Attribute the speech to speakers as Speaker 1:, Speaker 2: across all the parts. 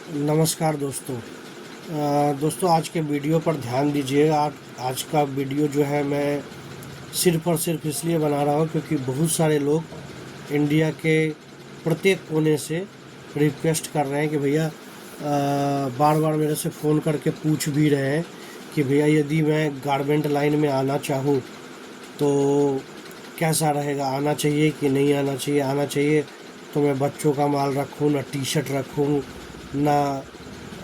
Speaker 1: नमस्कार दोस्तों। दोस्तों आज के वीडियो पर ध्यान दीजिएगा। आज का वीडियो जो है मैं सिर्फ़ और सिर्फ इसलिए बना रहा हूँ क्योंकि बहुत सारे लोग इंडिया के प्रत्येक कोने से रिक्वेस्ट कर रहे हैं कि भैया बार बार मेरे से फ़ोन करके पूछ भी रहे हैं कि भैया यदि मैं गारमेंट लाइन में आना चाहूँ तो कैसा रहेगा, आना चाहिए कि नहीं आना चाहिए। आना चाहिए तो मैं बच्चों का माल रखूँ, ना टी शर्ट रखूँ, ना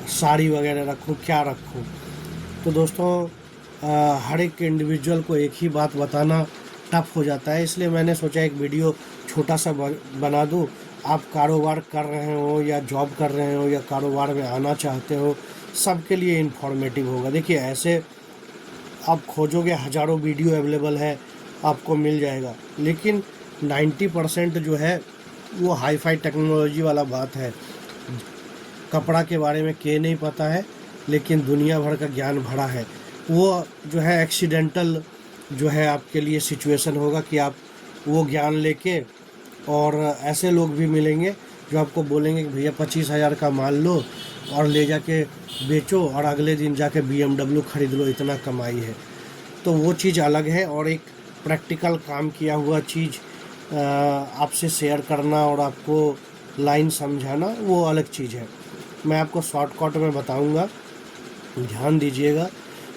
Speaker 1: साड़ी वगैरह रखूँ, क्या रखूँ। तो दोस्तों हर एक इंडिविजुअल को एक ही बात बताना टफ हो जाता है, इसलिए मैंने सोचा एक वीडियो छोटा सा बना दूँ। आप कारोबार कर रहे हो या जॉब कर रहे हो या कारोबार में आना चाहते हो, सबके लिए इन्फॉर्मेटिव होगा। देखिए ऐसे आप खोजोगे हज़ारों वीडियो अवेलेबल है, आपको मिल जाएगा, लेकिन 90% जो है वो हाई फाई टेक्नोलॉजी वाला बात है। कपड़ा के बारे में के नहीं पता है, लेकिन दुनिया भर का ज्ञान भरा है। वो जो है एक्सीडेंटल जो है आपके लिए सिचुएशन होगा कि आप वो ज्ञान लेके, और ऐसे लोग भी मिलेंगे जो आपको बोलेंगे कि भैया 25,000 का माल लो और ले जाके बेचो और अगले दिन जाके BMW खरीद लो, इतना कमाई है। तो वो चीज़ अलग है, और एक प्रैक्टिकल काम किया हुआ चीज़ आपसे शेयर करना और आपको लाइन समझाना वो अलग चीज़ है। मैं आपको शॉर्टकट में बताऊंगा, ध्यान दीजिएगा,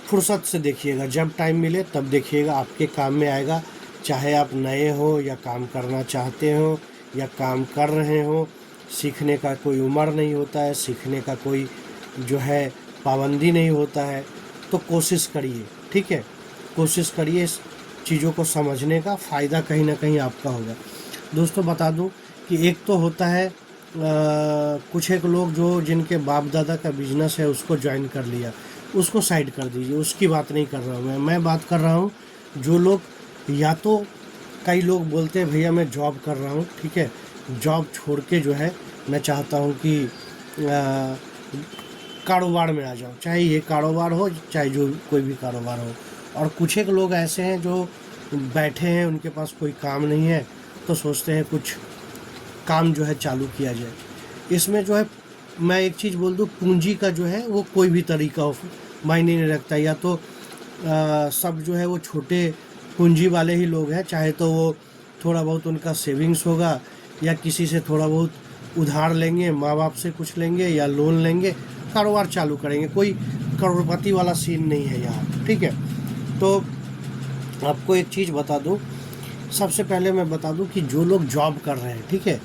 Speaker 1: फुर्सत से देखिएगा, जब टाइम मिले तब देखिएगा, आपके काम में आएगा। चाहे आप नए हो या काम करना चाहते हो या काम कर रहे हो, सीखने का कोई उम्र नहीं होता है, सीखने का कोई जो है पाबंदी नहीं होता है। तो कोशिश करिए, ठीक है, कोशिश करिए इस चीज़ों को समझने का, फ़ायदा कहीं ना कहीं आपका होगा। दोस्तों बता दूं कि एक तो होता है कुछ एक लोग जो जिनके बाप दादा का बिजनेस है उसको ज्वाइन कर लिया, उसको साइड कर दीजिए, उसकी बात नहीं कर रहा हूँ मैं बात कर रहा हूँ जो लोग, या तो कई लोग बोलते हैं भैया मैं जॉब कर रहा हूँ, ठीक है, जॉब छोड़ के जो है मैं चाहता हूँ कि कारोबार में आ जाऊँ, चाहे ये कारोबार हो चाहे जो कोई भी कारोबार हो। और कुछ एक लोग ऐसे हैं जो बैठे हैं, उनके पास कोई काम नहीं है, तो सोचते हैं कुछ काम जो है चालू किया जाए। इसमें जो है मैं एक चीज़ बोल दूँ, पूंजी का जो है वो कोई भी तरीका हो मायने नहीं रखता। या तो सब जो है वो छोटे पूंजी वाले ही लोग हैं, चाहे तो वो थोड़ा बहुत उनका सेविंग्स होगा या किसी से थोड़ा बहुत उधार लेंगे, माँ बाप से कुछ लेंगे या लोन लेंगे, कारोबार चालू करेंगे। कोई करोड़पति वाला सीन नहीं है यहाँ, ठीक है। तो आपको एक चीज़ बता दूँ, सबसे पहले मैं बता दूं कि जो लोग जॉब कर रहे हैं, ठीक है,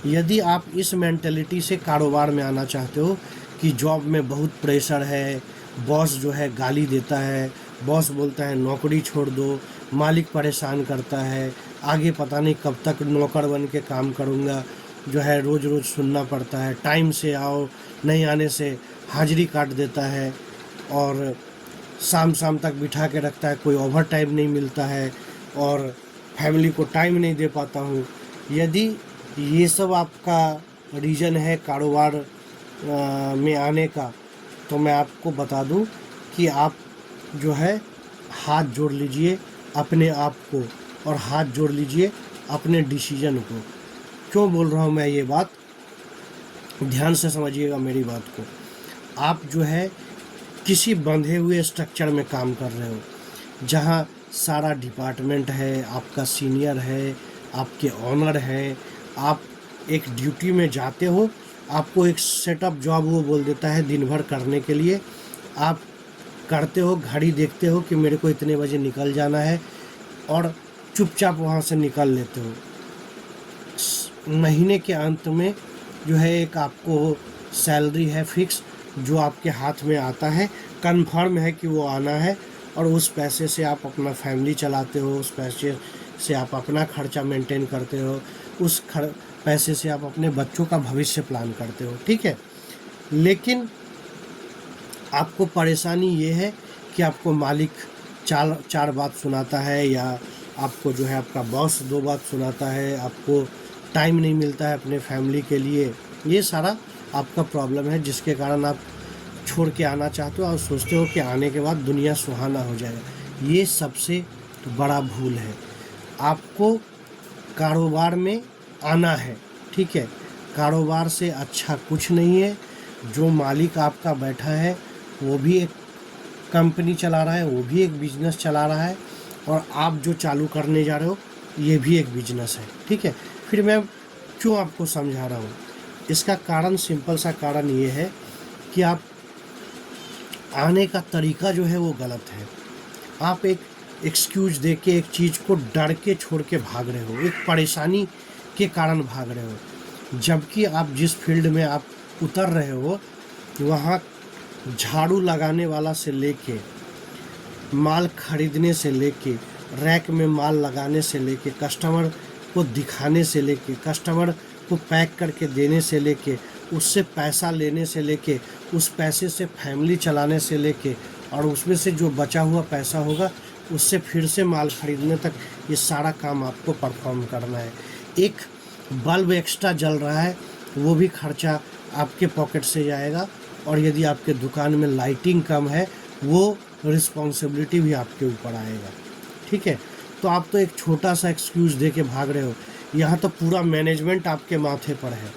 Speaker 1: यदि आप इस मेंटेलिटी से कारोबार में आना चाहते हो कि जॉब में बहुत प्रेशर है, बॉस जो है गाली देता है, बॉस बोलता है नौकरी छोड़ दो, मालिक परेशान करता है, आगे पता नहीं कब तक नौकर बन के काम करूँगा, जो है रोज़ रोज़ सुनना पड़ता है, टाइम से आओ, नहीं आने से हाजिरी काट देता है, और शाम शाम तक बिठा के रखता है, कोई ओवर टाइम नहीं मिलता है, और फैमिली को टाइम नहीं दे पाता हूँ। यदि ये सब आपका रीज़न है कारोबार में आने का, तो मैं आपको बता दूं कि आप जो है हाथ जोड़ लीजिए अपने आप को, और हाथ जोड़ लीजिए अपने डिसीजन को। क्यों बोल रहा हूँ मैं ये बात, ध्यान से समझिएगा मेरी बात को। आप जो है किसी बंधे हुए स्ट्रक्चर में काम कर रहे हो, जहाँ सारा डिपार्टमेंट है, आपका सीनियर है, आपके ऑनर है, आप एक ड्यूटी में जाते हो, आपको एक सेटअप जॉब वो बोल देता है दिन भर करने के लिए, आप करते हो, घड़ी देखते हो कि मेरे को इतने बजे निकल जाना है, और चुपचाप वहाँ से निकल लेते हो। महीने के अंत में जो है एक आपको सैलरी है फिक्स, जो आपके हाथ में आता है, कन्फर्म है कि वो आना है, और उस पैसे से आप अपना फैमिली चलाते हो, उस पैसे से आप अपना खर्चा मेंटेन करते हो, उस पैसे से आप अपने बच्चों का भविष्य प्लान करते हो, ठीक है। लेकिन आपको परेशानी ये है कि आपको मालिक चार बात सुनाता है, या आपको जो है आपका बॉस दो बात सुनाता है, आपको टाइम नहीं मिलता है अपने फैमिली के लिए। ये सारा आपका प्रॉब्लम है, जिसके कारण आप छोड़ के आना चाहते हो और सोचते हो कि आने के बाद दुनिया सुहाना हो जाएगा। ये सबसे बड़ा भूल है। आपको कारोबार में आना है, ठीक है, कारोबार से अच्छा कुछ नहीं है। जो मालिक आपका बैठा है वो भी एक कंपनी चला रहा है, वो भी एक बिजनेस चला रहा है, और आप जो चालू करने जा रहे हो ये भी एक बिजनेस है। ठीक है, फिर मैं क्यों आपको समझा रहा हूँ, इसका कारण सिंपल सा कारण ये है कि आप आने का तरीका जो है वो गलत है। आप एक एक्सक्यूज दे के एक चीज़ को डर के छोड़ के भाग रहे हो, एक परेशानी के कारण भाग रहे हो, जबकि आप जिस फील्ड में आप उतर रहे हो वहाँ झाड़ू लगाने वाला से लेके माल खरीदने से लेके रैक में माल लगाने से लेके कस्टमर को दिखाने से लेके कस्टमर को पैक करके देने से लेके उससे पैसा लेने से लेके उस पैसे से फैमिली चलाने से लेके और उसमें से जो बचा हुआ पैसा होगा उससे फिर से माल खरीदने तक, ये सारा काम आपको परफॉर्म करना है। एक बल्ब एक्स्ट्रा जल रहा है वो भी खर्चा आपके पॉकेट से जाएगा, और यदि आपके दुकान में लाइटिंग कम है वो रिस्पॉन्सिबिलिटी भी आपके ऊपर आएगा। ठीक है, तो आप तो एक छोटा सा एक्सक्यूज़ दे के भाग रहे हो, यहाँ तो पूरा मैनेजमेंट आपके माथे पर है।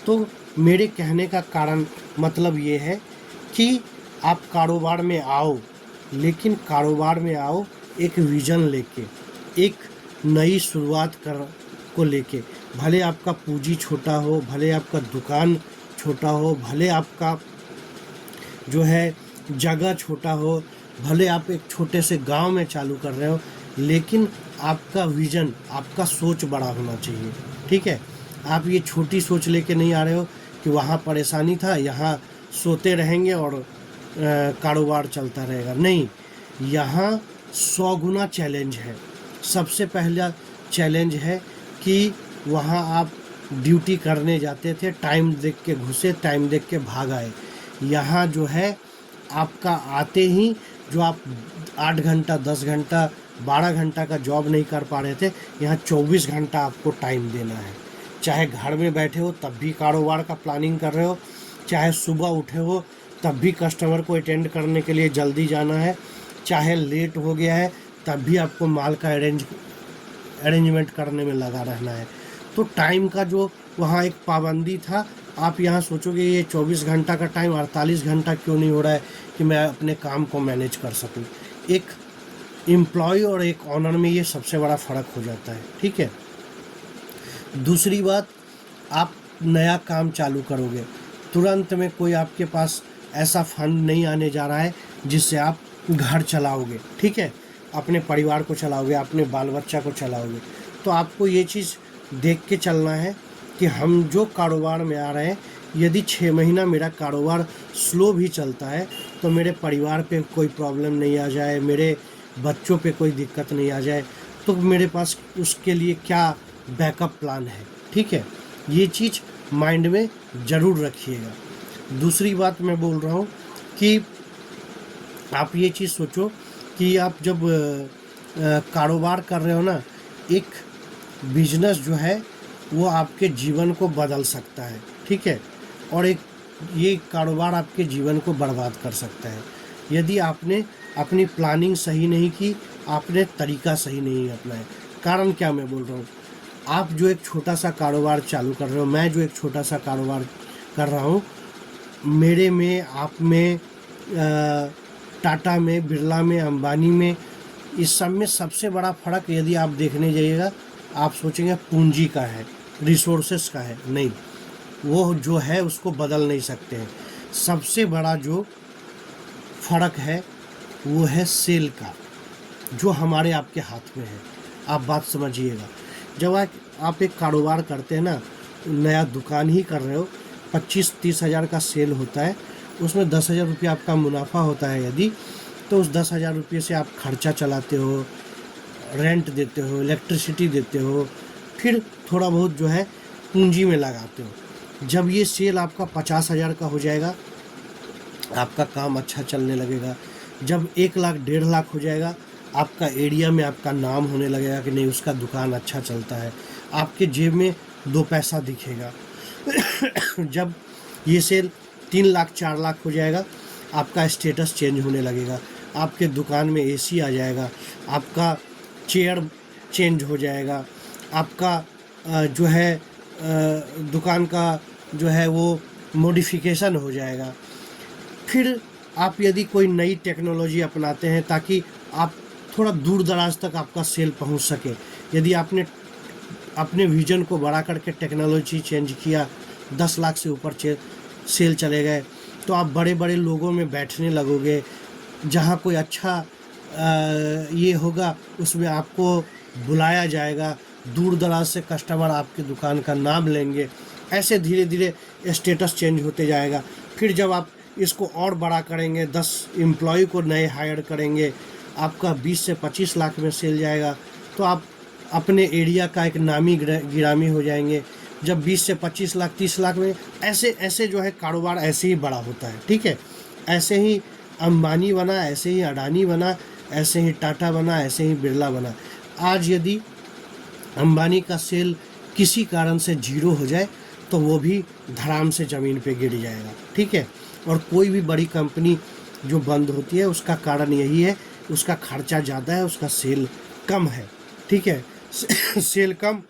Speaker 1: तो मेरे कहने का कारण मतलब ये है कि आप कारोबार में आओ, लेकिन कारोबार में आओ एक विज़न लेके, एक नई शुरुआत को लेके। भले आपका पूंजी छोटा हो, भले आपका दुकान छोटा हो, भले आपका जो है जगह छोटा हो, भले आप एक छोटे से गांव में चालू कर रहे हो, लेकिन आपका विज़न, आपका सोच बड़ा होना चाहिए। ठीक है, आप ये छोटी सोच लेके नहीं आ रहे हो कि वहाँ परेशानी था, यहाँ सोते रहेंगे और कारोबार चलता रहेगा। नहीं, यहाँ 100 गुना चैलेंज है। सबसे पहला चैलेंज है कि वहाँ आप ड्यूटी करने जाते थे, टाइम देख के घुसे, टाइम देख के भाग आए। यहाँ जो है आपका आते ही जो आप 8 घंटा, 10 घंटा, 12 घंटा का जॉब नहीं कर पा रहे थे, यहाँ 24 घंटा आपको टाइम देना है। चाहे घर में बैठे हो तब भी कारोबार का प्लानिंग कर रहे हो, चाहे सुबह उठे हो तब भी कस्टमर को अटेंड करने के लिए जल्दी जाना है, चाहे लेट हो गया है तब भी आपको माल का अरेंजमेंट करने में लगा रहना है। तो टाइम का जो वहाँ एक पाबंदी था, आप यहाँ सोचोगे ये 24 घंटा का टाइम 48 घंटा क्यों नहीं हो रहा है कि मैं अपने काम को मैनेज कर सकूँ। एक एम्प्लॉय और एक ऑनर में ये सबसे बड़ा फ़र्क हो जाता है। ठीक है, दूसरी बात, आप नया काम चालू करोगे, तुरंत में कोई आपके पास ऐसा फंड नहीं आने जा रहा है जिससे आप घर चलाओगे। ठीक है, अपने परिवार को चलाओगे, अपने बाल बच्चा को चलाओगे। तो आपको ये चीज़ देख के चलना है कि हम जो कारोबार में आ रहे हैं, यदि 6 महीना मेरा कारोबार स्लो भी चलता है तो मेरे परिवार पे कोई प्रॉब्लम नहीं आ जाए, मेरे बच्चों पे कोई दिक्कत नहीं आ जाए, तो मेरे पास उसके लिए क्या बैकअप प्लान है। ठीक है, ये चीज़ माइंड में ज़रूर रखिएगा। दूसरी बात मैं बोल रहा हूँ कि आप ये चीज़ सोचो कि आप जब कारोबार कर रहे हो ना, एक बिजनेस जो है वो आपके जीवन को बदल सकता है। ठीक है, और एक ये कारोबार आपके जीवन को बर्बाद कर सकता है यदि आपने अपनी प्लानिंग सही नहीं की, आपने तरीका सही नहीं अपनाया। कारण क्या मैं बोल रहा हूँ, आप जो एक छोटा सा कारोबार चालू कर रहे हो, मैं जो एक छोटा सा कारोबार कर रहा हूँ, मेरे में, आप में, टाटा में, बिरला में, अंबानी में, इस सब में सबसे बड़ा फ़र्क यदि आप देखने जाइएगा, आप सोचेंगे पूंजी का है, रिसोर्सेस का है। नहीं, वो जो है उसको बदल नहीं सकते हैं। सबसे बड़ा जो फ़र्क है वो है सेल का, जो हमारे आपके हाथ में है। आप बात समझिएगा, जब आप एक कारोबार करते हैं ना, नया दुकान ही कर रहे हो, 25-30 हज़ार का सेल होता है, उसमें 10,000 रुपये आपका मुनाफा होता है यदि, तो उस 10,000 रुपये से आप खर्चा चलाते हो, रेंट देते हो, इलेक्ट्रिसिटी देते हो, फिर थोड़ा बहुत जो है पूंजी में लगाते हो। जब ये सेल आपका 50,000 का हो जाएगा, आपका काम अच्छा चलने लगेगा। जब 1 लाख, 1.5 लाख हो जाएगा, आपका एरिया में आपका नाम होने लगेगा कि नहीं, उसका दुकान अच्छा चलता है, आपके जेब में 2 पैसा दिखेगा। जब ये सेल 3 लाख, 4 लाख हो जाएगा, आपका स्टेटस चेंज होने लगेगा, आपके दुकान में एसी आ जाएगा, आपका चेयर चेंज हो जाएगा, आपका जो है दुकान का जो है वो मॉडिफिकेशन हो जाएगा। फिर आप यदि कोई नई टेक्नोलॉजी अपनाते हैं ताकि आप थोड़ा दूर दराज तक आपका सेल पहुंच सके, यदि आपने अपने विजन को बड़ा करके टेक्नोलॉजी चेंज किया, 10 लाख से ऊपर सेल चले गए, तो आप बड़े बड़े लोगों में बैठने लगोगे। जहाँ कोई अच्छा ये होगा उसमें आपको बुलाया जाएगा, दूर दराज से कस्टमर आपकी दुकान का नाम लेंगे। ऐसे धीरे धीरे स्टेटस चेंज होते जाएगा। फिर जब आप इसको और बड़ा करेंगे, 10 एम्प्लॉय को नए हायर करेंगे, आपका 20 से 25 लाख में सेल जाएगा, तो आप अपने एरिया का एक नामी गिरामी हो जाएंगे। जब 20 से 25 लाख 30 लाख में ऐसे ऐसे जो है कारोबार ऐसे ही बड़ा होता है। ठीक है, ऐसे ही अंबानी बना, ऐसे ही अडानी बना, ऐसे ही टाटा बना, ऐसे ही बिरला बना। आज यदि अंबानी का सेल किसी कारण से 0 हो जाए तो वो भी धड़ाम से ज़मीन पे गिर जाएगा। ठीक है, और कोई भी बड़ी कंपनी जो बंद होती है उसका कारण यही है, उसका खर्चा ज़्यादा है, उसका सेल कम है। ठीक है, सेल कम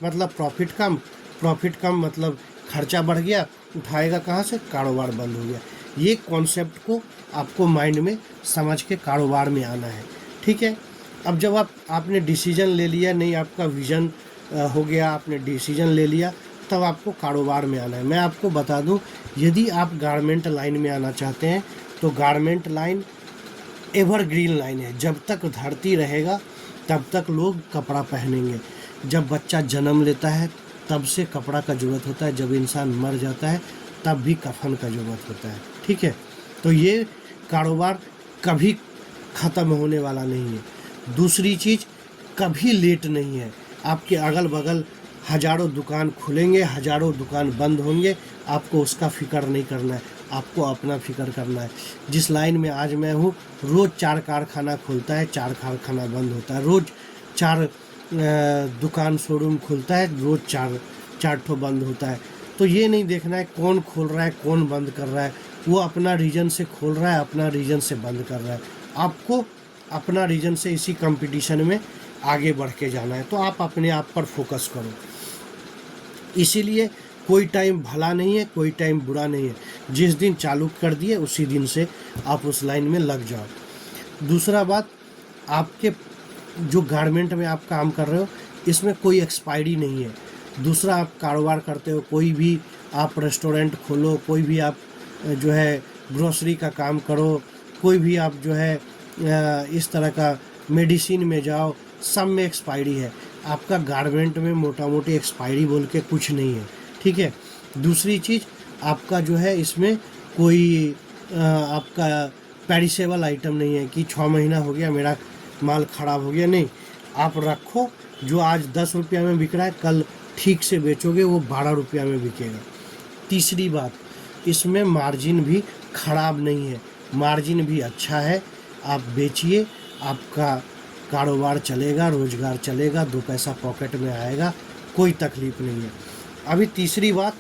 Speaker 1: मतलब प्रॉफिट कम, प्रॉफिट कम मतलब खर्चा बढ़ गया, उठाएगा कहाँ से, कारोबार बंद हो गया। ये कॉन्सेप्ट को आपको माइंड में समझ के कारोबार में आना है। ठीक है, अब जब आपने डिसीजन ले लिया, नहीं आपका विज़न हो गया, आपने डिसीजन ले लिया, तब आपको कारोबार में आना है। मैं आपको बता दूं, यदि आप गारमेंट लाइन में आना चाहते हैं तो गारमेंट लाइन एवरग्रीन लाइन है। जब तक धरती रहेगा तब तक लोग कपड़ा पहनेंगे। जब बच्चा जन्म लेता है तब से कपड़ा का ज़रूरत होता है, जब इंसान मर जाता है तब भी कफन का ज़रूरत होता है। ठीक है, तो ये कारोबार कभी ख़त्म होने वाला नहीं है। दूसरी चीज़, कभी लेट नहीं है। आपके अगल बगल हज़ारों दुकान खुलेंगे, हज़ारों दुकान बंद होंगे, आपको उसका फ़िक्र नहीं करना है, आपको अपना फ़िक्र करना है। जिस लाइन में आज मैं हूँ, रोज़ 4 कारखाना खुलता है, 4 कारखाना बंद होता है, रोज़ 4 दुकान शोरूम खुलता है, रोज़ 4 ठो बंद होता है। तो ये नहीं देखना है कौन खोल रहा है, कौन बंद कर रहा है। वो अपना रीजन से खोल रहा है, अपना रीजन से बंद कर रहा है। आपको अपना रीजन से इसी कंपटीशन में आगे बढ़ के जाना है, तो आप अपने आप पर फोकस करो। इसीलिए कोई टाइम भला नहीं है, कोई टाइम बुरा नहीं है। जिस दिन चालू कर दिए उसी दिन से आप उस लाइन में लग जाओ। दूसरा बात, आपके जो गारमेंट में आप काम कर रहे हो इसमें कोई एक्सपायरी नहीं है। दूसरा, आप कारोबार करते हो, कोई भी आप रेस्टोरेंट खोलो, कोई भी आप जो है ग्रोसरी का काम करो, कोई भी आप जो है इस तरह का मेडिसिन में जाओ, सब में एक्सपायरी है। आपका गारमेंट में मोटा मोटी एक्सपायरी बोल के कुछ नहीं है। ठीक है, दूसरी चीज़, आपका जो है इसमें कोई आपका पेरिसेबल आइटम नहीं है कि 6 महीना हो गया मेरा माल ख़राब हो गया। नहीं, आप रखो, जो आज 10 रुपया में बिक रहा है कल ठीक से बेचोगे वो 12 रुपया में बिकेगा। तीसरी बात, इसमें मार्जिन भी ख़राब नहीं है, मार्जिन भी अच्छा है। आप बेचिए, आपका कारोबार चलेगा, रोज़गार चलेगा, 2 पैसा पॉकेट में आएगा, कोई तकलीफ़ नहीं है। अभी तीसरी बात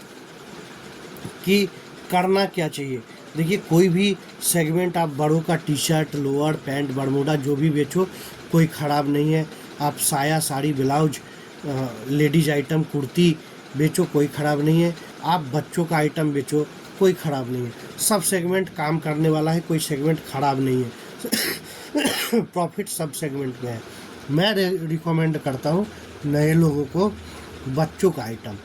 Speaker 1: कि करना क्या चाहिए। देखिए, कोई भी सेगमेंट आप बड़ों का T shirt, lower, pant, Bermuda जो भी बेचो कोई ख़राब नहीं है। आप साया, sari, blouse, ladies item, kurti बेचो, कोई ख़राब नहीं है। आप बच्चों का आइटम बेचो, कोई ख़राब नहीं है। सब सेगमेंट काम करने वाला है, कोई सेगमेंट ख़राब नहीं है। प्रॉफिट सब सेगमेंट में है। मैं रिकमेंड करता हूँ नए लोगों को बच्चों का आइटम।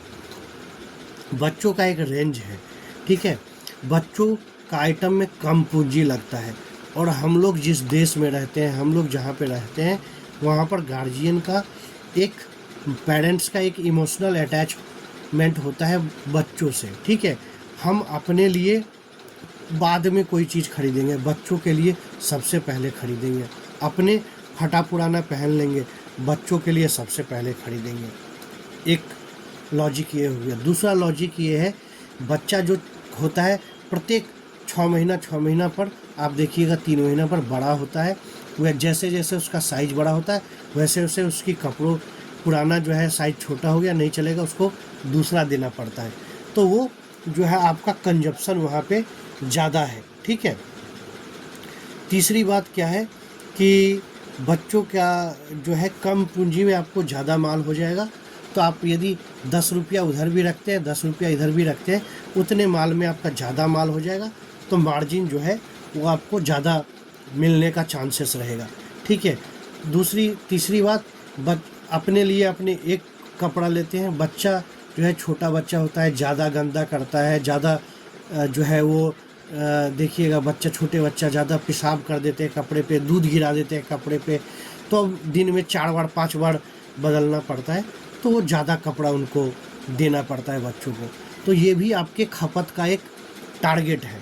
Speaker 1: बच्चों का एक रेंज है, ठीक है, बच्चों का आइटम में कम पूंजी लगता है। और हम लोग जिस देश में रहते हैं, हम लोग जहाँ पे रहते हैं, वहाँ पर गार्जियन का एक, पेरेंट्स का एक इमोशनल अटैचमेंट होता है बच्चों से। ठीक है, हम अपने लिए बाद में कोई चीज़ खरीदेंगे, बच्चों के लिए सबसे पहले खरीदेंगे। अपने फटा पुराना पहन लेंगे, बच्चों के लिए सबसे पहले खरीदेंगे। एक लॉजिक ये हो गया। दूसरा लॉजिक ये है, बच्चा जो होता है प्रत्येक 6 महीना पर आप देखिएगा 3 महीना पर बड़ा होता है। वह जैसे जैसे उसका साइज़ बड़ा होता है वैसे वैसे उसकी कपड़ों, पुराना जो है साइज़ छोटा हो गया, नहीं चलेगा, उसको दूसरा देना पड़ता है। तो वो जो है आपका कंजप्शन वहाँ पे ज़्यादा है। ठीक है, तीसरी बात क्या है कि बच्चों का जो है कम पूंजी में आपको ज़्यादा माल हो जाएगा। तो आप यदि 10 रुपया उधर भी रखते हैं, 10 रुपया इधर भी रखते हैं, उतने माल में आपका ज़्यादा माल हो जाएगा, तो मार्जिन जो है वो आपको ज़्यादा मिलने का चांसेस रहेगा। ठीक है। तीसरी बात, अपने लिए अपने एक कपड़ा लेते हैं। बच्चा जो है, छोटा बच्चा होता है, ज़्यादा गंदा करता है, ज़्यादा जो है वो देखिएगा, छोटे बच्चा ज़्यादा पेशाब कर देते हैं कपड़े पे, दूध गिरा देते हैं कपड़े पे, तो दिन में 4 बार 5 बार बदलना पड़ता है, तो वो ज़्यादा कपड़ा उनको देना पड़ता है बच्चों को। तो ये भी आपके खपत का एक टारगेट है।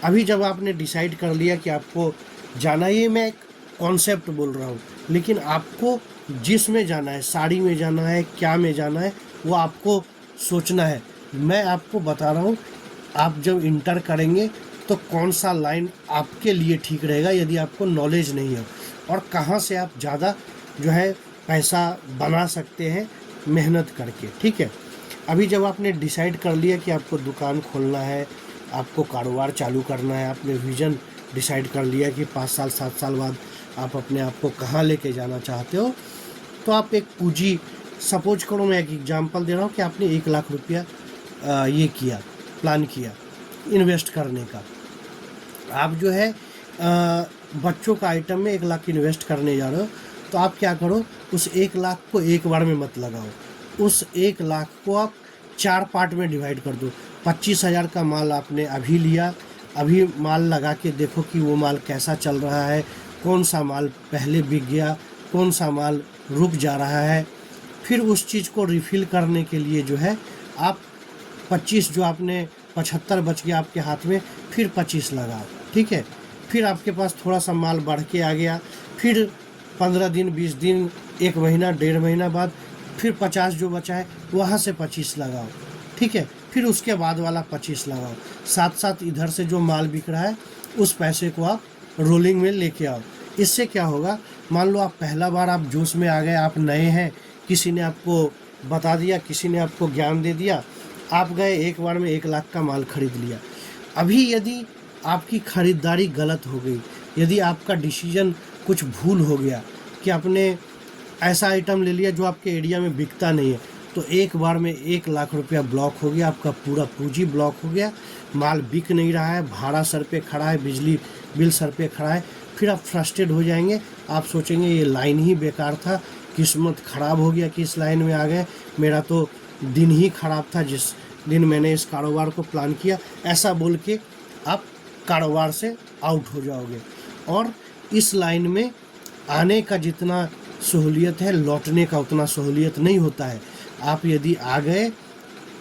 Speaker 1: अभी जब आपने डिसाइड कर लिया कि आपको जाना, ये मैं एक कॉन्सेप्ट बोल रहा हूँ, लेकिन आपको जिस में जाना है, साड़ी में जाना है, क्या में जाना है, वो आपको सोचना है। मैं आपको बता रहा हूँ, आप जब इंटर करेंगे तो कौन सा लाइन आपके लिए ठीक रहेगा, यदि आपको नॉलेज नहीं है, और कहाँ से आप ज़्यादा जो है पैसा बना सकते हैं मेहनत करके। ठीक है। अभी जब आपने डिसाइड कर लिया कि आपको दुकान खोलना है, आपको कारोबार चालू करना है, आपने विज़न डिसाइड कर लिया कि 5 साल 7 साल बाद आप अपने आप को कहाँ लेके जाना चाहते हो, तो आप एक पूंजी, सपोज करो, मैं एक एग्जांपल दे रहा हूँ कि आपने 1 लाख रुपया ये किया, प्लान किया इन्वेस्ट करने का। आप जो है बच्चों का आइटम में 1 लाख इन्वेस्ट करने जा रहे हो, तो आप क्या करो, उस 1 लाख को एक बार में मत लगाओ। उस 1 लाख को आप 4 पार्ट में डिवाइड कर दो। 25,000 का माल आपने अभी लिया, अभी माल लगा के देखो कि वो माल कैसा चल रहा है, कौन सा माल पहले बिक गया, कौन सा माल रुक जा रहा है। फिर उस चीज़ को रिफ़िल करने के लिए जो है आप 25, जो आपने 75 बच गया आपके हाथ में, फिर 25 लगाओ। ठीक है। फिर आपके पास थोड़ा सा माल बढ़ के आ गया, फिर 15 दिन 20 दिन 1 महीना 1.5 महीना बाद फिर 50 जो बचा है वहाँ से 25 लगाओ। ठीक है। फिर उसके बाद वाला 25 लगाओ। साथ साथ इधर से जो माल बिक रहा है उस पैसे को आप रोलिंग में लेके आओ। इससे क्या होगा, मान लो आप पहला बार आप जोश में आ गए, आप नए हैं, किसी ने आपको बता दिया, किसी ने आपको ज्ञान दे दिया, आप गए एक बार में 1 लाख का माल खरीद लिया। अभी यदि आपकी ख़रीदारी गलत हो गई, यदि आपका डिसीजन कुछ भूल हो गया कि आपने ऐसा आइटम ले लिया जो आपके एरिया में बिकता नहीं है, तो एक बार में 1 लाख रुपया ब्लॉक हो गया, आपका पूरा पूंजी ब्लॉक हो गया, माल बिक नहीं रहा है, भाड़ा सर पे खड़ा है, बिजली बिल सर पे खड़ा है। फिर आप फ्रस्ट्रेट हो जाएंगे, आप सोचेंगे ये लाइन ही बेकार था, किस्मत ख़राब हो गया कि इस लाइन में आ गए, मेरा तो दिन ही ख़राब था जिस दिन मैंने इस कारोबार को प्लान किया। ऐसा बोल के आप कारोबार से आउट हो जाओगे, और इस लाइन में आने का जितना सहूलियत है, लौटने का उतना सहूलियत नहीं होता है। आप यदि आ गए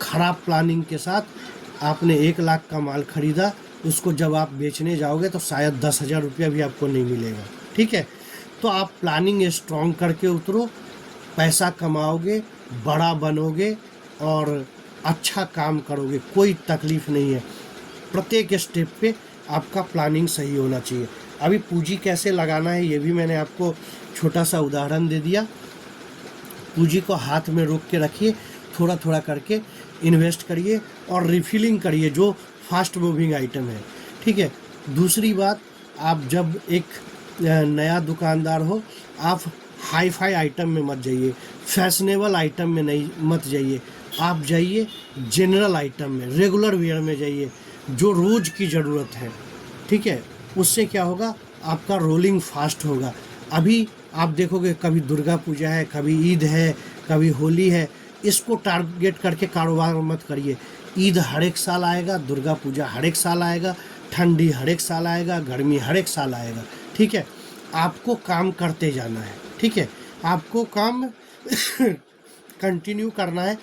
Speaker 1: ख़राब प्लानिंग के साथ, आपने 1 लाख का माल ख़रीदा, उसको जब आप बेचने जाओगे तो शायद 10,000 रुपया भी आपको नहीं मिलेगा। ठीक है। तो आप प्लानिंग स्ट्रॉन्ग करके उतरो, पैसा कमाओगे, बड़ा बनोगे और अच्छा काम करोगे, कोई तकलीफ़ नहीं है। प्रत्येक स्टेप पे आपका प्लानिंग सही होना चाहिए। अभी पूंजी कैसे लगाना है ये भी मैंने आपको छोटा सा उदाहरण दे दिया। पूंजी को हाथ में रोक के रखिए, थोड़ा थोड़ा करके इन्वेस्ट करिए और रिफिलिंग करिए जो फास्ट मूविंग आइटम है। ठीक है। दूसरी बात, आप जब एक नया दुकानदार हो, आप हाई फाई आइटम में मत जाइए, फैशनेबल आइटम में नहीं मत जाइए, आप जाइए जनरल आइटम में, रेगुलर वेयर में जाइए, जो रोज़ की ज़रूरत है। ठीक है। उससे क्या होगा, आपका रोलिंग फास्ट होगा। अभी आप देखोगे कभी दुर्गा पूजा है, कभी ईद है, कभी होली है, इसको टारगेट करके कारोबार मत करिए। ईद हर एक साल आएगा, दुर्गा पूजा हर एक साल आएगा, ठंडी हर एक साल आएगा, गर्मी हर एक साल आएगा। ठीक है। आपको काम करते जाना है। ठीक है। आपको काम कंटिन्यू करना है।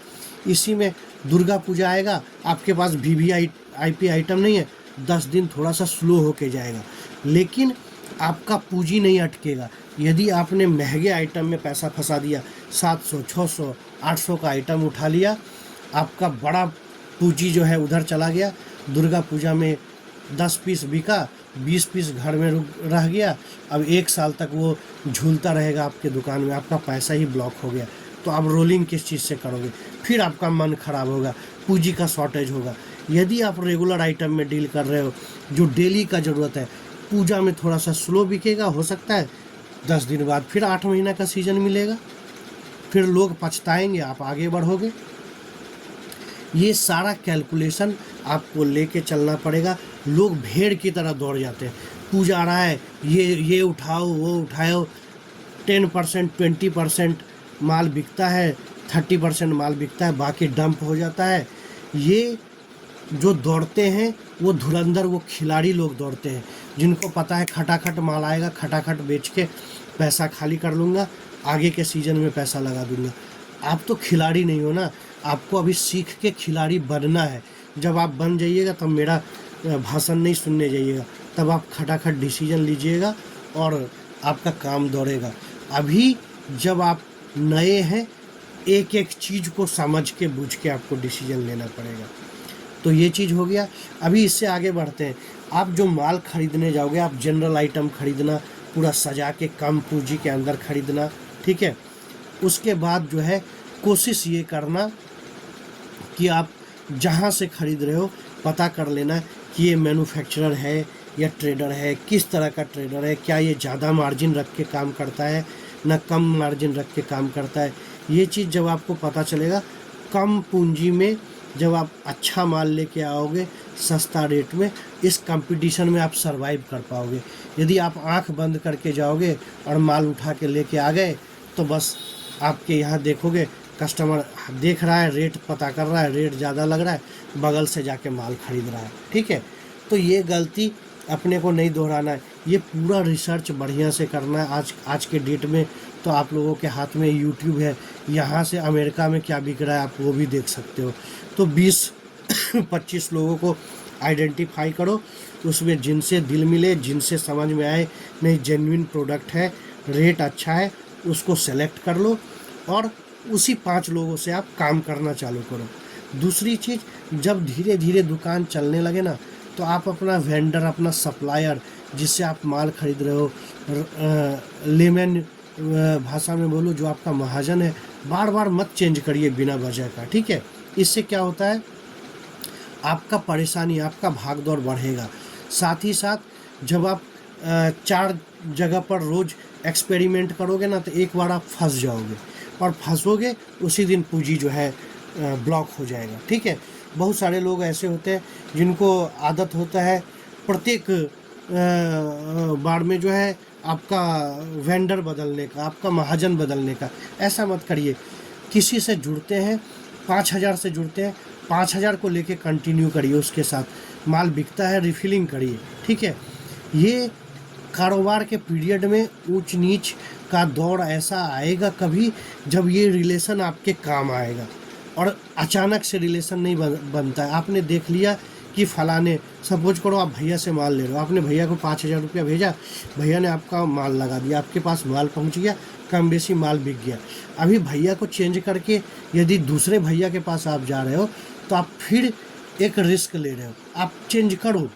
Speaker 1: इसी में दुर्गा पूजा आएगा, आपके पास वीवीआईपी आइटम नहीं है, 10 दिन थोड़ा सा स्लो होके जाएगा, लेकिन आपका पूंजी नहीं अटकेगा। यदि आपने महंगे आइटम में पैसा फंसा दिया, 700 600 800 का आइटम उठा लिया, आपका बड़ा पूंजी जो है उधर चला गया। दुर्गा पूजा में 10 पीस बिका, 20 पीस घर में रह गया, अब 1 साल तक वो झूलता रहेगा आपके दुकान में, आपका पैसा ही ब्लॉक हो गया। तो आप रोलिंग किस चीज़ से करोगे? फिर आपका मन खराब होगा, पूंजी का शॉर्टेज होगा। यदि आप रेगुलर आइटम में डील कर रहे हो जो डेली का ज़रूरत है, पूजा में थोड़ा सा स्लो बिकेगा, हो सकता है 10 दिन बाद फिर 8 महीना का सीज़न मिलेगा। फिर लोग पछताएंगे, आप आगे बढ़ोगे। ये सारा कैलकुलेशन आपको लेके चलना पड़ेगा। लोग भेड़ की तरह दौड़ जाते हैं, पूजा आ रहा है, ये उठाओ वो उठाओ, 10% 20% माल बिकता है, 30% माल बिकता है, बाकी डंप हो जाता है। ये जो दौड़ते हैं वो धुरंधर, वो खिलाड़ी लोग दौड़ते हैं, जिनको पता है खटाखट माल आएगा, खटाखट बेच के पैसा खाली कर लूँगा, आगे के सीज़न में पैसा लगा दूँगा। आप तो खिलाड़ी नहीं हो ना, आपको अभी सीख के खिलाड़ी बनना है। जब आप बन जाइएगा तब मेरा भाषण नहीं सुनने जाइएगा, तब आप खटाखट डिसीजन लीजिएगा और आपका काम दौड़ेगा। अभी जब आप नए हैं, एक एक चीज़ को समझ के बूझ के आपको डिसीजन लेना पड़ेगा। तो ये चीज़ हो गया। अभी इससे आगे बढ़ते हैं। आप जो माल खरीदने जाओगे, आप जनरल आइटम खरीदना, पूरा सजा के कम पूंजी के अंदर खरीदना, ठीक है। उसके बाद जो है कोशिश ये करना कि आप जहाँ से खरीद रहे हो पता कर लेना कि ये मैन्युफैक्चरर है या ट्रेडर है, किस तरह का ट्रेडर है, क्या ये ज़्यादा मार्जिन रख के काम करता है ना कम मार्जिन रख के काम करता है। ये चीज़ जब आपको पता चलेगा, कम पूंजी में जब आप अच्छा माल लेके आओगे सस्ता रेट में, इस कंपटीशन में आप सरवाइव कर पाओगे। यदि आप आंख बंद करके जाओगे और माल उठा के लेके आ गए तो बस आपके यहाँ देखोगे कस्टमर देख रहा है, रेट पता कर रहा है, रेट ज़्यादा लग रहा है, बगल से जाके माल खरीद रहा है, ठीक है। तो ये गलती अपने को नहीं दोहराना है। ये पूरा रिसर्च बढ़िया से करना है। आज के डेट में तो आप लोगों के हाथ में यूट्यूब है, यहाँ से अमेरिका में क्या बिक रहा है आप वो भी देख सकते हो। तो 20-25 लोगों को आइडेंटिफाई करो, उसमें जिनसे दिल मिले, जिनसे समझ में आए नहीं जेन्युइन प्रोडक्ट है, रेट अच्छा है, उसको सेलेक्ट कर लो और उसी 5 लोगों से आप काम करना चालू करो। दूसरी चीज़, जब धीरे धीरे दुकान चलने लगे ना, तो आप अपना वेंडर, अपना सप्लायर जिससे आप माल खरीद रहे हो, लेमन भाषा में बोलो, जो आपका महाजन है, बार बार मत चेंज करिए बिना वजह का, ठीक है। इससे क्या होता है, आपका परेशानी, आपका भागदौड़ बढ़ेगा। साथ ही साथ जब आप 4 जगह पर रोज़ एक्सपेरिमेंट करोगे ना, तो एक बार आप फंस जाओगे और फंसोगे उसी दिन पूंजी जो है ब्लॉक हो जाएगा, ठीक है। बहुत सारे लोग ऐसे होते हैं जिनको आदत होता है प्रत्येक बार में जो है आपका वेंडर बदलने का, आपका महाजन बदलने का। ऐसा मत करिए। किसी से जुड़ते हैं, 5000 से जुड़ते हैं, 5000 को लेके कंटिन्यू करिए, उसके साथ माल बिकता है रिफिलिंग करिए, ठीक है। ये कारोबार के पीरियड में ऊंच नीच का दौर ऐसा आएगा कभी, जब ये रिलेशन आपके काम आएगा। और अचानक से रिलेशन नहीं बनता है। आपने देख लिया कि फलाने, सपोज करो आप भैया से माल ले रहे हो, आपने भैया को 5000 रुपया भेजा, भैया ने आपका माल लगा दिया, आपके पास माल पहुंच गया, कम बेसी माल बिक गया। अभी भैया को चेंज करके यदि दूसरे भैया के पास आप जा रहे हो तो आप फिर एक रिस्क ले रहे हो। आप चेंज करो,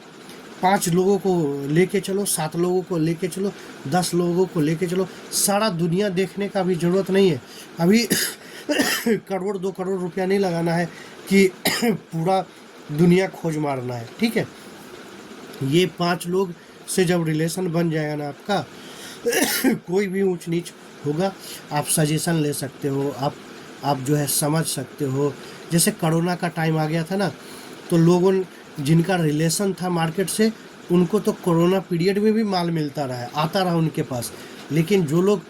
Speaker 1: 5 लोगों को लेके चलो, 7 लोगों को लेके चलो, 10 लोगों को लेके चलो। सारा दुनिया देखने का भी ज़रूरत नहीं है। अभी करोड़ 2 करोड़ रुपया नहीं लगाना है कि पूरा दुनिया खोज मारना है, ठीक है। ये 5 लोग से जब रिलेशन बन जाएगा ना आपका, कोई भी ऊंच नीच होगा, आप सजेशन ले सकते हो, आप जो है समझ सकते हो। जैसे कोरोना का टाइम आ गया था ना, तो लोगों जिनका रिलेशन था मार्केट से, उनको तो कोरोना पीरियड में भी माल मिलता रहा, आता रहा उनके पास। लेकिन जो लोग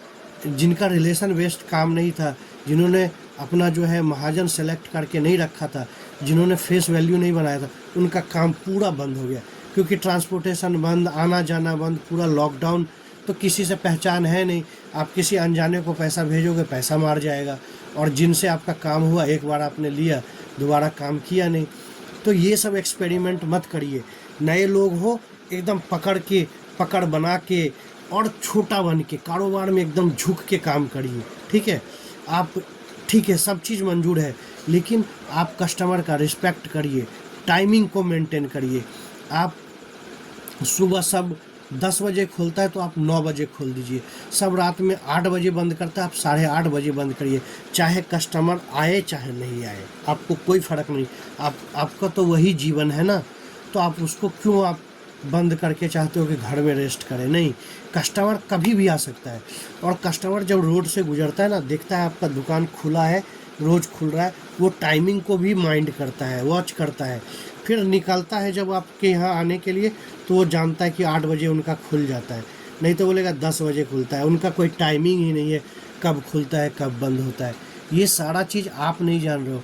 Speaker 1: जिनका रिलेशन बेस्ड काम नहीं था, जिन्होंने अपना जो है महाजन सेलेक्ट करके नहीं रखा था, जिन्होंने फेस वैल्यू नहीं बनाया था, उनका काम पूरा बंद हो गया। क्योंकि ट्रांसपोर्टेशन बंद, आना जाना बंद, पूरा लॉकडाउन, तो किसी से पहचान है नहीं। आप किसी अनजाने को पैसा भेजोगे, पैसा मार जाएगा। और जिनसे आपका काम हुआ, एक बार आपने लिया, दोबारा काम किया नहीं। तो ये सब एक्सपेरिमेंट मत करिए। नए लोग हो, एकदम पकड़ बना के और छोटा बन के कारोबार में एकदम झुक के काम करिए, ठीक है। आप ठीक है, सब चीज़ मंजूर है, लेकिन आप कस्टमर का रिस्पेक्ट करिए, टाइमिंग को मेंटेन करिए। आप सुबह सब 10 बजे खोलता है तो आप 9 बजे खोल दीजिए। सब रात में 8 बजे बंद करता है, आप 8:30 बजे बंद करिए। चाहे कस्टमर आए चाहे नहीं आए, आपको कोई फ़र्क नहीं। आपका तो वही जीवन है ना, तो आप उसको क्यों आप बंद करके चाहते हो कि घर में रेस्ट करें। नहीं, कस्टमर कभी भी आ सकता है। और कस्टमर जब रोड से गुजरता है ना, देखता है आपका दुकान खुला है, रोज़ खुल रहा है, वो टाइमिंग को भी माइंड करता है, वॉच करता है। फिर निकलता है जब आपके यहाँ आने के लिए, तो वो जानता है कि 8 बजे उनका खुल जाता है, नहीं तो बोलेगा 10 बजे खुलता है। उनका कोई टाइमिंग ही नहीं है कब खुलता है कब बंद होता है। ये सारा चीज़ आप नहीं जान रहे हो,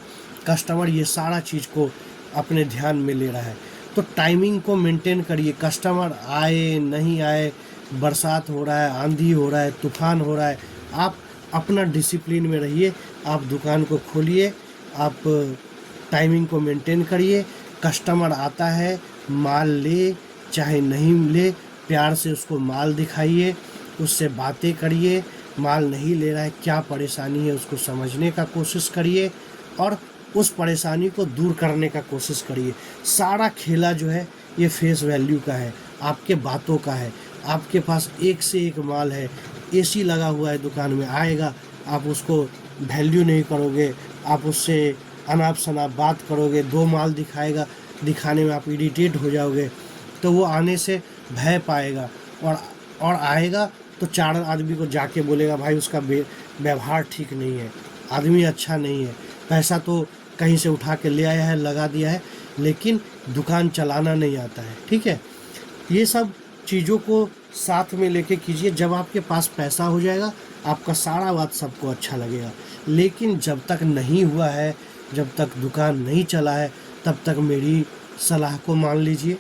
Speaker 1: कस्टमर ये सारा चीज़ को अपने ध्यान में ले रहा है। तो टाइमिंग को मेंटेन करिए। कस्टमर आए नहीं आए, बरसात हो रहा है, आंधी हो रहा है, तूफान हो रहा है, आप अपना डिसिप्लिन में रहिए। आप दुकान को खोलिए, आप टाइमिंग को मेंटेन करिए। कस्टमर आता है, माल ले चाहे नहीं ले, प्यार से उसको माल दिखाइए, उससे बातें करिए। माल नहीं ले रहा है, क्या परेशानी है उसको समझने का कोशिश करिए और उस परेशानी को दूर करने का कोशिश करिए। सारा खेला जो है ये फेस वैल्यू का है, आपके बातों का है। आपके पास एक से एक माल है, एसी लगा हुआ है दुकान में, आएगा आप उसको वैल्यू नहीं करोगे, आप उससे अनाप शनाप बात करोगे, 2 माल दिखाएगा, दिखाने में आप इरिटेट हो जाओगे, तो वो आने से भय पाएगा और आएगा तो 4 आदमी को जाके बोलेगा भाई उसका व्यवहार ठीक नहीं है, आदमी अच्छा नहीं है, पैसा तो कहीं से उठा के ले आया है, लगा दिया है, लेकिन दुकान चलाना नहीं आता है। ठीक है, ये सब चीज़ों को साथ में लेके कीजिए। जब आपके पास पैसा हो जाएगा, आपका सारा बात सबको अच्छा लगेगा। लेकिन जब तक नहीं हुआ है, जब तक दुकान नहीं चला है, तब तक मेरी सलाह को मान लीजिए।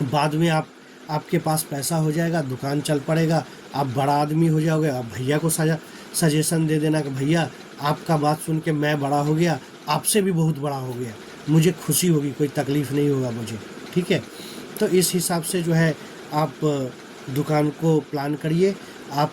Speaker 1: बाद में आपके पास पैसा हो जाएगा, दुकान चल पड़ेगा, आप बड़ा आदमी हो जाओगे, आप भैया को सजेशन दे देना कि भैया आपका बात सुन के मैं बड़ा हो गया, आपसे भी बहुत बड़ा हो गया, मुझे खुशी होगी, कोई तकलीफ़ नहीं होगा मुझे। ठीक है, तो इस हिसाब से जो है आप दुकान को प्लान करिए। आप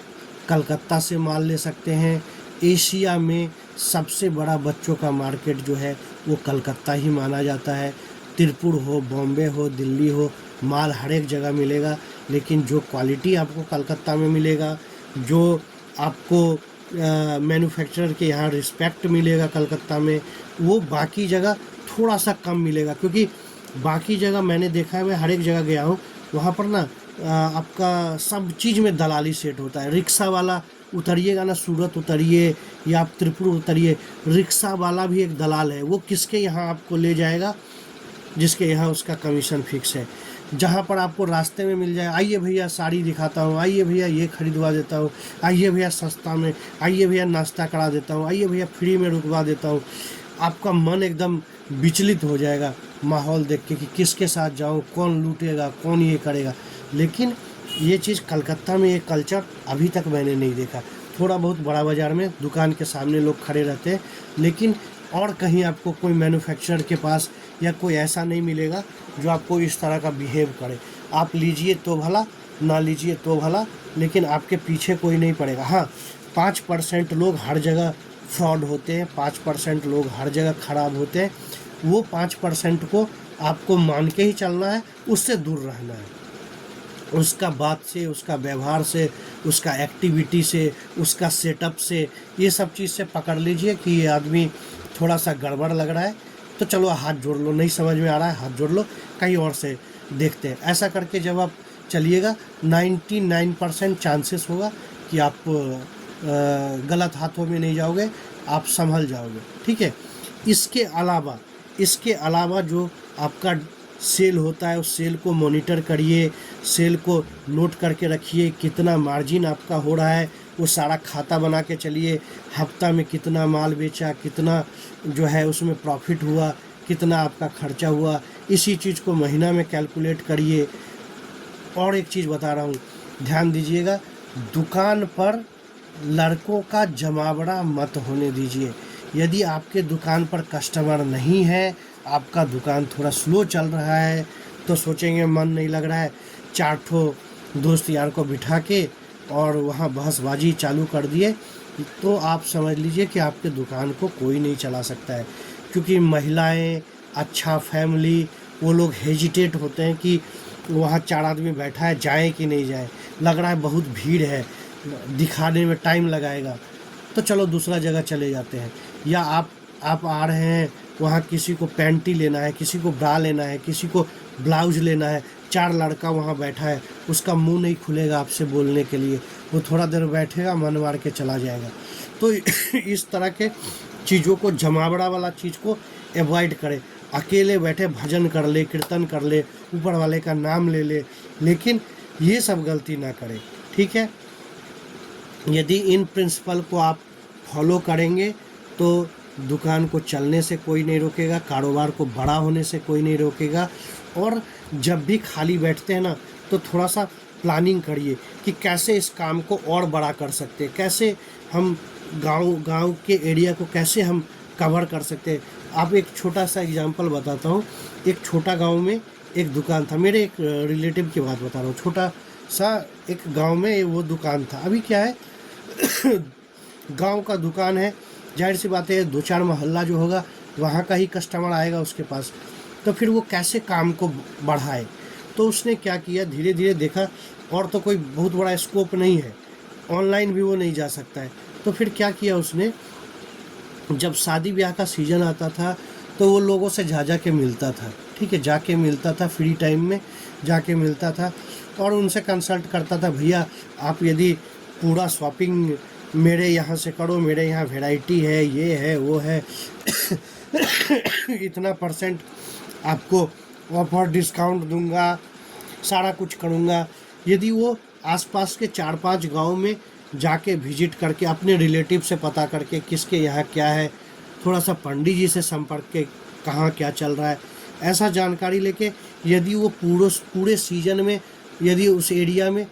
Speaker 1: कलकत्ता से माल ले सकते हैं। एशिया में सबसे बड़ा बच्चों का मार्केट जो है वो कलकत्ता ही माना जाता है। तिरुपुर हो, बॉम्बे हो, दिल्ली हो, माल हर एक जगह मिलेगा, लेकिन जो क्वालिटी आपको कलकत्ता में मिलेगा, जो आपको मैन्युफैक्चरर के यहाँ रिस्पेक्ट मिलेगा कलकत्ता में, वो बाकी जगह थोड़ा सा कम मिलेगा। क्योंकि बाकी जगह मैंने देखा है, मैं हर एक जगह गया हूँ, वहाँ पर ना आपका सब चीज़ में दलाली सेट होता है। रिक्शा वाला उतरिएगा ना, सूरत उतरिए या आप त्रिपुर उतरिए, रिक्शा वाला भी एक दलाल है। वो किसके यहाँ आपको ले जाएगा, जिसके यहाँ उसका कमीशन फिक्स है। जहाँ पर आपको रास्ते में मिल जाए, आइए भैया साड़ी दिखाता हूँ, आइए भैया ये खरीदवा देता हूँ, आइए भैया सस्ता में, आइए भैया नाश्ता करा देता हूँ, आइए भैया फ्री में रुकवा देता हूँ, आपका मन एकदम विचलित हो जाएगा माहौल देख के कि किसके साथ जाऊँ, कौन लूटेगा, कौन ये करेगा। लेकिन ये चीज़ कलकत्ता में, ये कल्चर अभी तक मैंने नहीं देखा। थोड़ा बहुत बड़ा बाज़ार में दुकान के सामने लोग खड़े रहते हैं, लेकिन और कहीं आपको कोई मैन्युफैक्चरर के पास या कोई ऐसा नहीं मिलेगा जो आपको इस तरह का बिहेव करे। आप लीजिए तो भला, ना लीजिए तो भला, लेकिन आपके पीछे कोई नहीं पड़ेगा। हाँ, 5% लोग हर जगह फ्रॉड होते हैं, 5% लोग हर जगह ख़राब होते हैं। वो 5% को आपको मान के ही चलना है, उससे दूर रहना है। उसका बात से, उसका व्यवहार से, उसका एक्टिविटी से, उसका सेटअप से, ये सब चीज़ से पकड़ लीजिए कि ये आदमी थोड़ा सा गड़बड़ लग रहा है, तो चलो हाथ जोड़ लो, नहीं समझ में आ रहा है हाथ जोड़ लो, कहीं और से देखते हैं। ऐसा करके जब आप चलिएगा, 99% चांसेस होगा कि आप गलत हाथों में नहीं जाओगे, आप संभल जाओगे। ठीक है, इसके अलावा जो आपका सेल होता है, उस सेल को मॉनिटर करिए, सेल को नोट करके रखिए, कितना मार्जिन आपका हो रहा है, वो सारा खाता बना के चलिए। हफ्ता में कितना माल बेचा, कितना जो है उसमें प्रॉफिट हुआ, कितना आपका खर्चा हुआ, इसी चीज़ को महीना में कैलकुलेट करिए। और एक चीज़ बता रहा हूँ, ध्यान दीजिएगा, दुकान पर लड़कों का जमावड़ा मत होने दीजिए। यदि आपके दुकान पर कस्टमर नहीं है, आपका दुकान थोड़ा स्लो चल रहा है, तो सोचेंगे मन नहीं लग रहा है, 4 ठो दोस्त यार को बिठा के और वहाँ बहसबाजी चालू कर दिए, तो आप समझ लीजिए कि आपके दुकान को कोई नहीं चला सकता है। क्योंकि महिलाएं, अच्छा फैमिली, वो लोग हेजिटेट होते हैं कि वहाँ 4 आदमी बैठा है, जाएं कि नहीं जाएं, लग रहा है बहुत भीड़ है, दिखाने में टाइम लगाएगा, तो चलो दूसरा जगह चले जाते हैं। या आप आ रहे हैं, वहाँ किसी को पैंटी लेना है, किसी को ब्रा लेना है, किसी को ब्लाउज लेना है, 4 लड़का वहाँ बैठा है, उसका मुंह नहीं खुलेगा आपसे बोलने के लिए, वो थोड़ा देर बैठेगा, मन मार के चला जाएगा। तो इस तरह के चीज़ों को, जमावड़ा वाला चीज़ को अवॉइड करें। अकेले बैठे भजन कर ले, कीर्तन कर ले, ऊपर वाले का नाम ले ले, लेकिन ये सब गलती ना करें, ठीक है। यदि इन प्रिंसिपल को आप फॉलो करेंगे तो दुकान को चलने से कोई नहीं रोकेगा, कारोबार को बड़ा होने से कोई नहीं रोकेगा। और जब भी खाली बैठते हैं ना, तो थोड़ा सा प्लानिंग करिए कि कैसे इस काम को और बड़ा कर सकते हैं, कैसे हम गांव के एरिया को कैसे हम कवर कर सकते हैं। आप एक छोटा सा एग्जांपल बताता हूँ। एक छोटा गांव में एक दुकान था, मेरे एक रिलेटिव की बात बता रहा हूँ। छोटा सा एक गांव में वो दुकान था। अभी क्या है गांव का दुकान है, जाहिर सी बात है 2-4 मोहल्ला जो होगा वहाँ का ही कस्टमर आएगा उसके पास, तो फिर वो कैसे काम को बढ़ाए। तो उसने क्या किया, धीरे धीरे देखा और तो कोई बहुत बड़ा स्कोप नहीं है, ऑनलाइन भी वो नहीं जा सकता है। तो फिर क्या किया उसने, जब शादी ब्याह का सीज़न आता था तो वो लोगों से जा के मिलता था, ठीक है, जाके मिलता था, फ्री टाइम में जाके मिलता था और उनसे कंसल्ट करता था, भैया आप यदि पूरा शॉपिंग मेरे यहाँ से करो, मेरे यहाँ वैरायटी है, ये है, वो है इतना % आपको ऑफर डिस्काउंट दूंगा, सारा कुछ करूँगा। यदि वो आसपास के 4-5 गांव में जाके विजिट करके अपने रिलेटिव से पता करके किसके यहाँ क्या है, थोड़ा सा पंडित जी से संपर्क के कहाँ क्या चल रहा है, ऐसा जानकारी लेके यदि वो पूरे सीजन में यदि उस एरिया में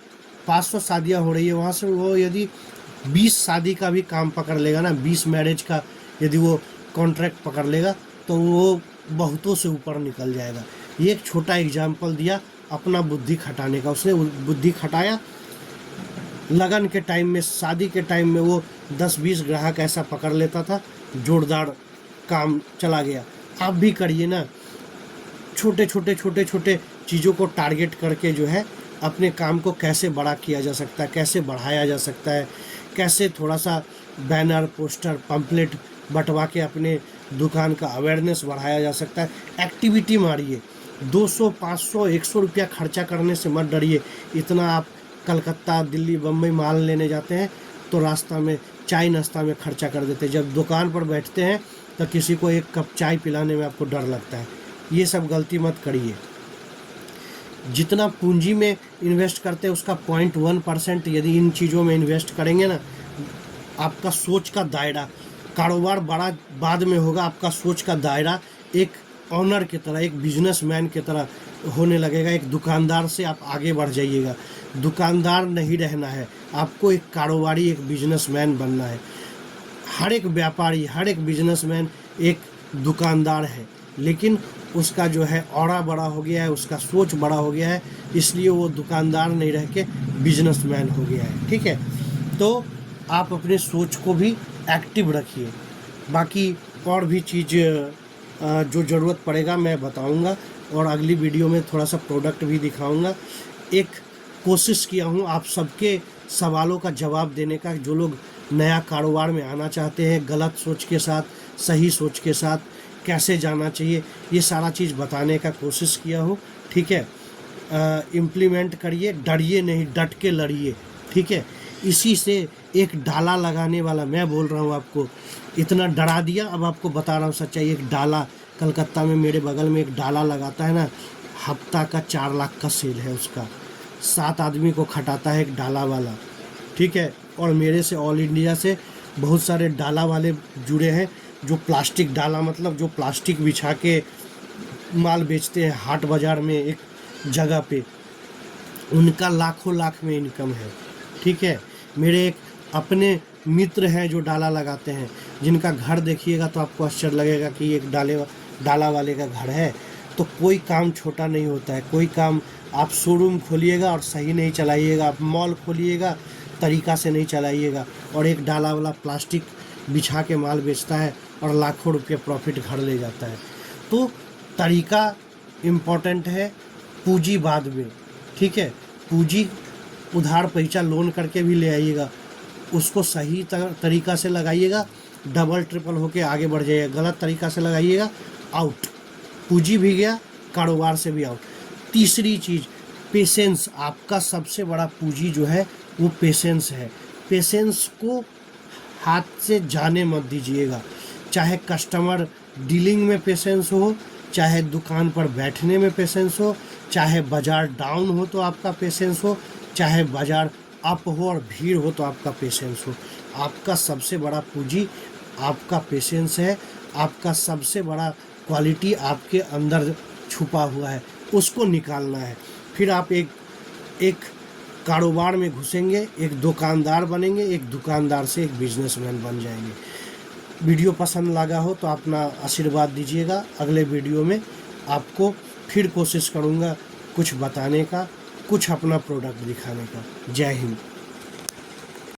Speaker 1: 500 शादियाँ हो रही है, वहाँ से वो यदि 20 शादी का भी काम पकड़ लेगा ना, 20 मैरिज का यदि वो कॉन्ट्रैक्ट पकड़ लेगा, तो वो बहुतों से ऊपर निकल जाएगा। ये एक छोटा एग्जाम्पल दिया अपना बुद्धि खटाने का। उसने बुद्धि खटाया, लगन के टाइम में, शादी के टाइम में वो 10-20 ग्राहक ऐसा पकड़ लेता था, जोरदार काम चला गया। आप भी करिए ना, छोटे छोटे चीज़ों को टारगेट करके जो है अपने काम को कैसे बड़ा किया जा सकता है, कैसे बढ़ाया जा सकता है, कैसे थोड़ा सा बैनर, पोस्टर, पम्पलेट बंटवा के अपने दुकान का अवेयरनेस बढ़ाया जा सकता है। एक्टिविटी मारिए, 200, 500, 100 रुपया खर्चा करने से मत डरिए। इतना आप कलकत्ता, दिल्ली, बम्बई माल लेने जाते हैं तो रास्ता में चाय नाश्ता में खर्चा कर देते हैं, जब दुकान पर बैठते हैं तो किसी को 1 कप चाय पिलाने में आपको डर लगता है। ये सब गलती मत करिए। जितना पूंजी में इन्वेस्ट करते हैं उसका 0.1% यदि इन चीज़ों में इन्वेस्ट करेंगे ना, आपका सोच का दायरा, कारोबार बड़ा बाद में होगा, आपका सोच का दायरा एक ऑनर की तरह, एक बिजनेसमैन की तरह होने लगेगा। एक दुकानदार से आप आगे बढ़ जाइएगा। दुकानदार नहीं रहना है आपको, एक कारोबारी, एक बिजनेसमैन बनना है। हर एक व्यापारी, हर एक बिजनेसमैन एक दुकानदार है, लेकिन उसका जो है ऑरा बड़ा हो गया है, उसका सोच बड़ा हो गया है, इसलिए वो दुकानदार नहीं रह के बिजनेसमैन हो गया है, ठीक है। तो आप अपने सोच को भी एक्टिव रखिए। बाकी और भी चीज़ जो ज़रूरत पड़ेगा मैं बताऊंगा और अगली वीडियो में थोड़ा सा प्रोडक्ट भी दिखाऊंगा। एक कोशिश किया हूँ आप सबके सवालों का जवाब देने का, जो लोग नया कारोबार में आना चाहते हैं, गलत सोच के साथ, सही सोच के साथ कैसे जाना चाहिए, ये सारा चीज़ बताने का कोशिश किया हूँ, ठीक है। इम्प्लीमेंट करिए, डरिए नहीं, डट के लड़िए, ठीक है। इसी से एक डाला लगाने वाला मैं बोल रहा हूँ आपको, इतना डरा दिया, अब आपको बता रहा हूँ सच्चाई। एक डाला कलकत्ता में मेरे बगल में एक डाला लगाता है ना, हफ्ता का 4 लाख का सेल है उसका, 7 आदमी को खटाता है एक डाला वाला, ठीक है। और मेरे से ऑल इंडिया से बहुत सारे डाला वाले जुड़े हैं, जो प्लास्टिक डाला, मतलब जो प्लास्टिक बिछा के माल बेचते हैं हाट बाज़ार में एक जगह पे, उनका लाखों लाख में इनकम है, ठीक है। मेरे एक अपने मित्र हैं जो डाला लगाते हैं, जिनका घर देखिएगा तो आपको आश्चर्य लगेगा कि एक डाला वाले का घर है। तो कोई काम छोटा नहीं होता है, कोई काम आप शोरूम खोलिएगा और सही नहीं चलाइएगा, आप मॉल खोलिएगा तरीका से नहीं चलाइएगा, और एक डाला वाला प्लास्टिक बिछा के माल बेचता है और लाखों रुपये प्रॉफिट घर ले जाता है। तो तरीका इम्पोर्टेंट है, पूंजी बाद में, ठीक है। पूंजी उधार पैसा लोन करके भी ले आइएगा, उसको सही तरीका से लगाइएगा, डबल ट्रिपल होके आगे बढ़ जाइएगा। गलत तरीका से लगाइएगा, आउट, पूंजी भी गया, कारोबार से भी आउट। तीसरी चीज़ पेशेंस। आपका सबसे बड़ा पूंजी जो है वो पेशेंस है। पेशेंस को हाथ से जाने मत दीजिएगा। चाहे कस्टमर डीलिंग में पेशेंस हो, चाहे दुकान पर बैठने में पेशेंस हो, चाहे बाज़ार डाउन हो तो आपका पेशेंस हो, चाहे बाज़ार अप हो और भीड़ हो तो आपका पेशेंस हो। आपका सबसे बड़ा पूंजी आपका पेशेंस है। आपका सबसे बड़ा क्वालिटी आपके अंदर छुपा हुआ है, उसको निकालना है। फिर आप एक कारोबार में घुसेंगे, एक दुकानदार बनेंगे, एक दुकानदार से एक बिजनेसमैन बन जाएंगे। वीडियो पसंद लगा हो तो अपना आशीर्वाद दीजिएगा। अगले वीडियो में आपको फिर कोशिश करूँगा कुछ बताने का, कुछ अपना प्रोडक्ट दिखाने का। जय हिंद।